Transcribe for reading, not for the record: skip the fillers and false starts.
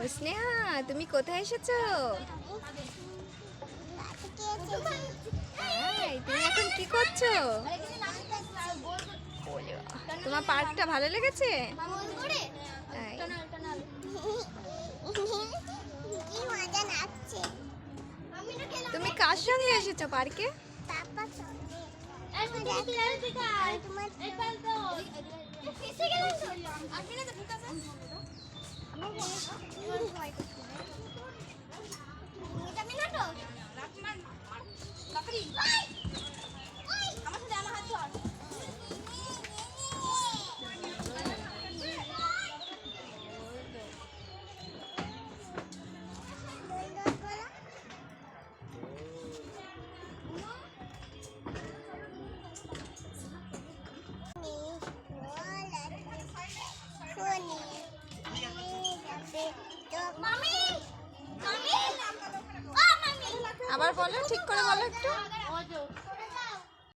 স্নেহা, তুমি কোথায় এসেছো? তুমি এখন কি করছো? তোমার পার্কটা ভালো লেগেছে? তাই। তুমি কার সঙ্গে এসেছো পার্কে? আবার বলো, ঠিক করে বলো একটু।